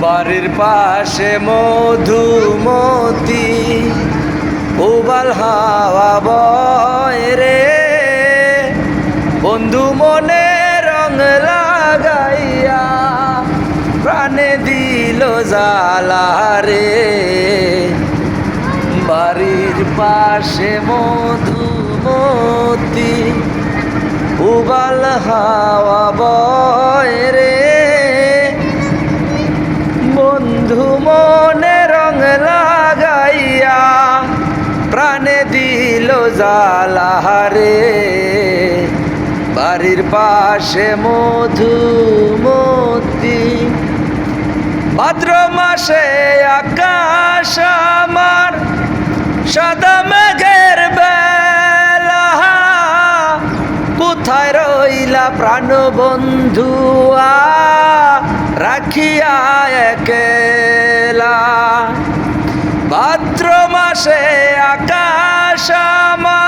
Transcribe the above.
বাড়ির পাশে মধুমতি উবাল হাওয়া বয় রে, বন্ধু মনে রং লাগাইয়া প্রাণে দিল জ্বালা রে। বাড়ির পাশে মধুমতি উবাল হাওয়া বয় রে, বন্ধু মনে রং লাগাইয়া প্রাণে দিল জ্বালা রে। বাড়ির পাশে মধুমতি। ভাদ্র মাসে আকাশ আমার সাদা মেঘের বেলা, কোথায় রইলা প্রাণ বন্ধুয়া রাখিয়া একলা। ভাদ্র মাসে আকাশ আমার